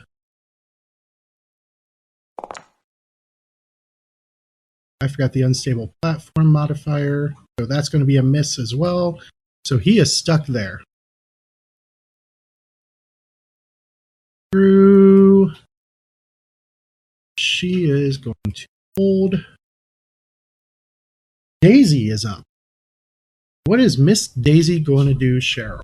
I forgot the unstable platform modifier, so that's going to be a miss as well. So he is stuck there. Through. She is going to hold. Daisy is up. What is Miss Daisy going to do, Cheryl?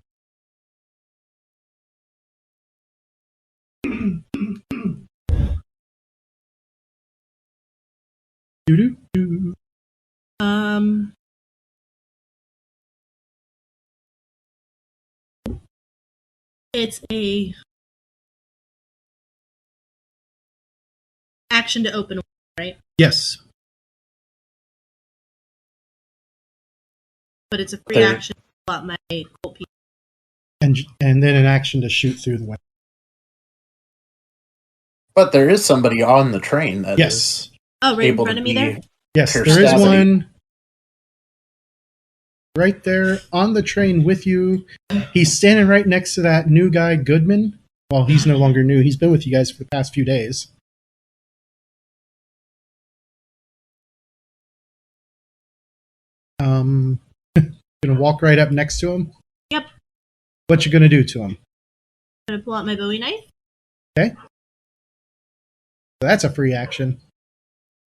Doo-doo-doo. It's a action to open, right? Yes. But it's a free There- action to pull out my Colt piece. And then an action to shoot through the window. But there is somebody on the train that is Yes. Oh, right in able front to of me be there? Yes, Pure there is stabity. one right there on the train with you. He's standing right next to that new guy, Goodman. Well, he's no longer new. He's been with you guys for the past few days. Gonna walk right up next to him. Yep. What you gonna do to him? I'm gonna pull out my Bowie knife. Okay. So that's a free action.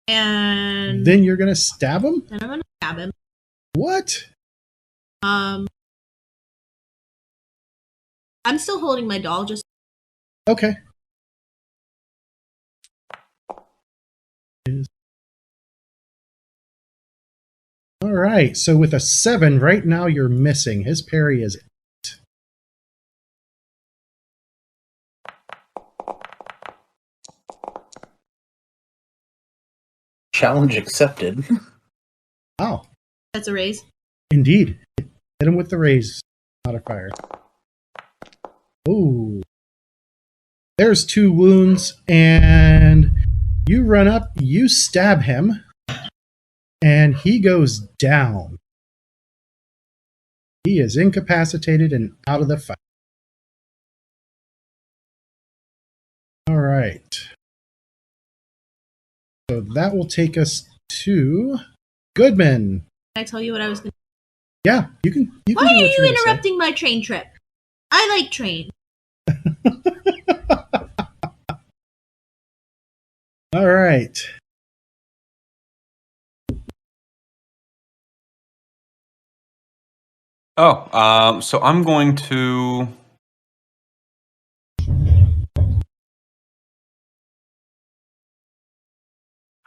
And Then you're gonna stab him? then I'm gonna stab him. What? I'm still holding my doll, just Okay. All right. So with a 7, right now you're missing. His parry is 8. challenge accepted. Oh, that's a raise. indeed. Hit him with the raise modifier. Ooh. There's 2 wounds, and you run up, you stab him, and he goes down. He is incapacitated and out of the fight. All right. So that will take us to Goodman. Can I tell you what I was going to Yeah, you can. You Why can do are what you you're gonna say. interrupting my train trip? I like train. All right. So I'm going to.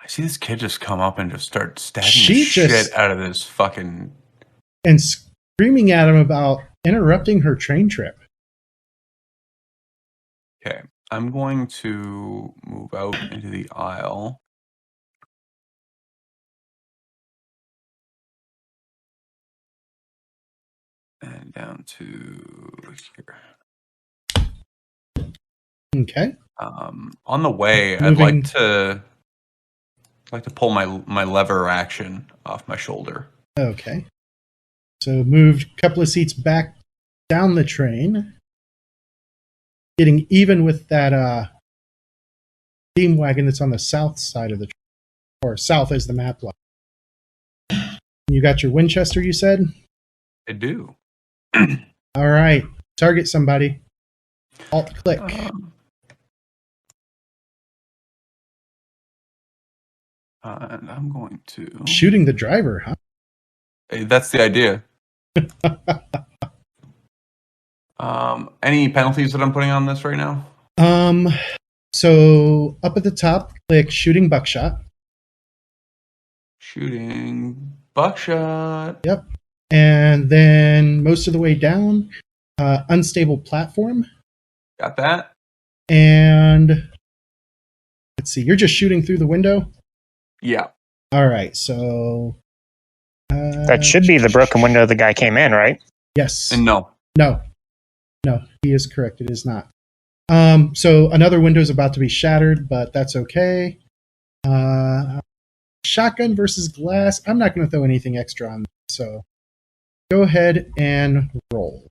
I see this kid just come up and just start stabbing She the just- shit out of this fucking. And screaming at him about interrupting her train trip. Okay, I'm going to move out into the aisle. And down to here. Okay. On the way, I'd Moving- like to pull my lever action off my shoulder. Okay. So moved a couple of seats back down the train. Getting even with that steam wagon that's on the south side of the train. Or south as the map line. You got your Winchester, you said? I do. All right. Target somebody. Alt click. And I'm going to. Shooting the driver, huh? Hey, that's the idea. Any penalties that I'm putting on this right now? So up at the top, click shooting buckshot. Shooting buckshot. Yep. And then most of the way down, unstable platform. Got that. And let's see, you're just shooting through the window? Yeah. All right, so... That should be the broken window the guy came in, right? Yes. And no. No, he is correct. It is not. So another window is about to be shattered, but that's okay. Shotgun versus glass. I'm not going to throw anything extra on that, so go ahead and roll.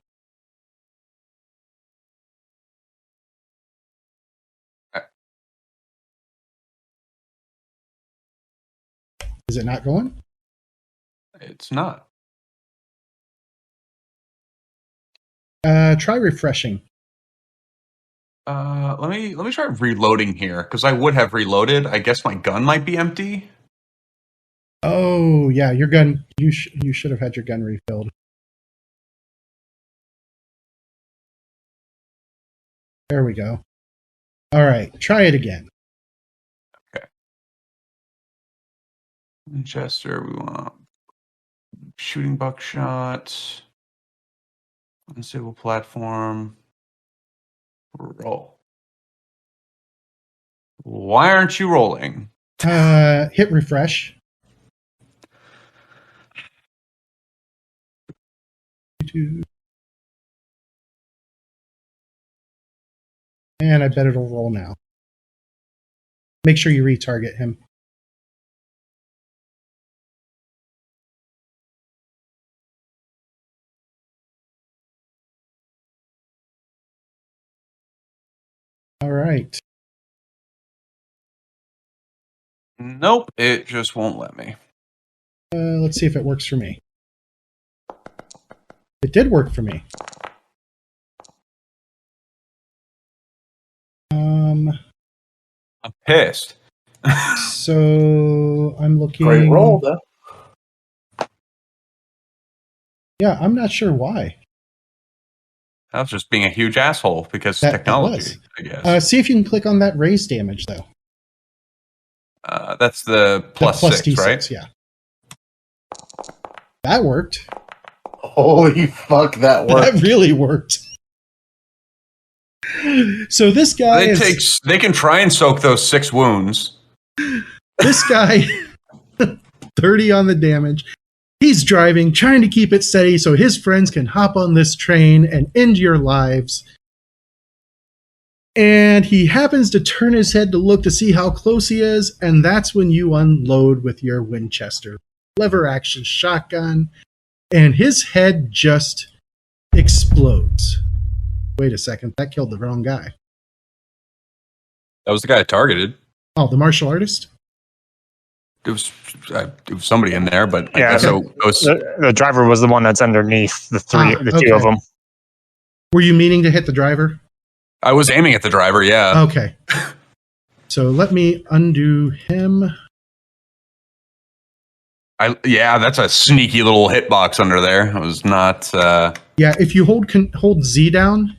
Is it not going? It's not. Try refreshing. Let me try reloading here because I would have reloaded. I guess my gun might be empty. Oh yeah, your gun. You should have had your gun refilled. There we go. All right, try it again. Okay. Winchester, we want shooting buckshot. Unstable platform. Roll. Why aren't you rolling? Hit refresh. And I bet it'll roll now. Make sure you retarget him. All right. Nope, it just won't let me. Let's see if it works for me. It did work for me. I'm pissed. So I'm looking. Great roll, though. Yeah, I'm not sure why. I was just being a huge asshole because That technology, was. I guess. See if you can click on that raise damage, though. That's the plus The 6, D6, right? yeah. That worked. Holy fuck, that worked. That really worked. So this guy They can try and soak those 6 wounds. This guy, 30 on the damage. He's driving, trying to keep it steady so his friends can hop on this train and end your lives. And he happens to turn his head to look to see how close he is, and that's when you unload with your Winchester lever action shotgun, and his head just explodes. Wait a second, that killed the wrong guy. That was the guy I targeted. Oh, the martial artist? It was somebody in there, but Yeah, I guess it was. The driver was the one that's underneath the two of them. Were you meaning to hit the driver? I was aiming at the driver, yeah. Okay. So let me undo him. Yeah, that's a sneaky little hitbox under there. It was not. Yeah, if you hold Z down,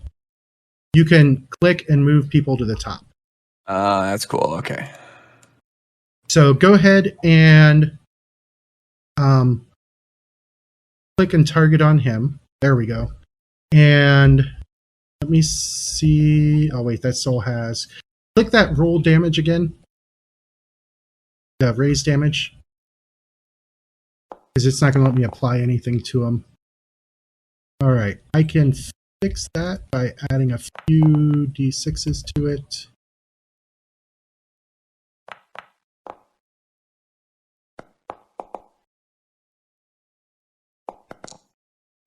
you can click and move people to the top. That's cool. Okay. So go ahead and click and target on him. There we go. And let me see. Oh, wait, that soul has. Click that roll damage again. The raise damage. Because it's not going to let me apply anything to him. All right. I can fix that by adding a few D6s to it.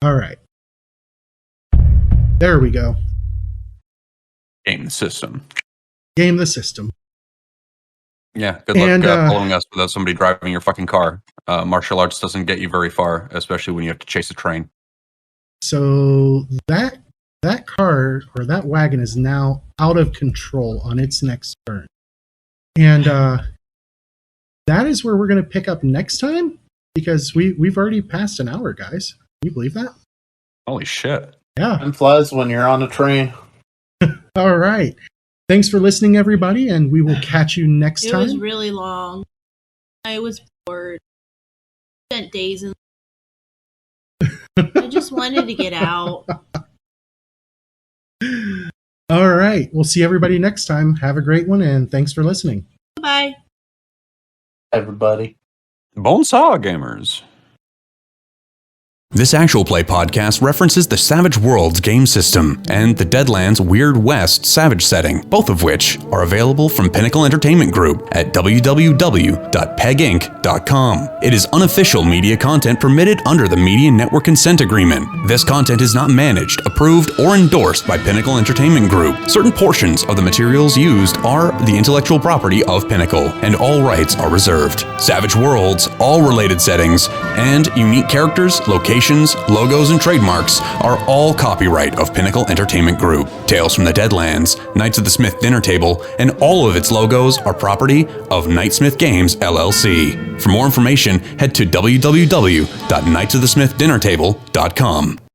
All right. There we go. Game the system. Game the system. Yeah, good luck And, following us without somebody driving your fucking car. Martial arts doesn't get you very far, especially when you have to chase a train. So that car or that wagon is now out of control on its next turn. And that is where we're going to pick up next time because we've already passed an hour, guys. Can you believe that? Holy shit. Yeah. Time flies when you're on a train. All right. Thanks for listening, everybody, and we will catch you next It time. was really long. I was bored. Spent days in. I just wanted to get out. All right. We'll see everybody next time. Have a great one, and thanks for listening. Bye. Everybody. Bonesaw gamers. This Actual Play podcast references the Savage Worlds game system and the Deadlands Weird West Savage setting, both of which are available from Pinnacle Entertainment Group at www.peginc.com. It is unofficial media content permitted under the Media Network Consent Agreement. This content is not managed, approved, or endorsed by Pinnacle Entertainment Group. Certain portions of the materials used are the intellectual property of Pinnacle, and all rights are reserved. Savage Worlds, all related settings, and unique characters, locations, logos, and trademarks are all copyright of Pinnacle Entertainment Group. Tales from the Deadlands, Knights of the Smith Dinner Table, and all of its logos are property of Knightsmith Games, LLC. For more information, head to www.knightsofthesmithdinnertable.com.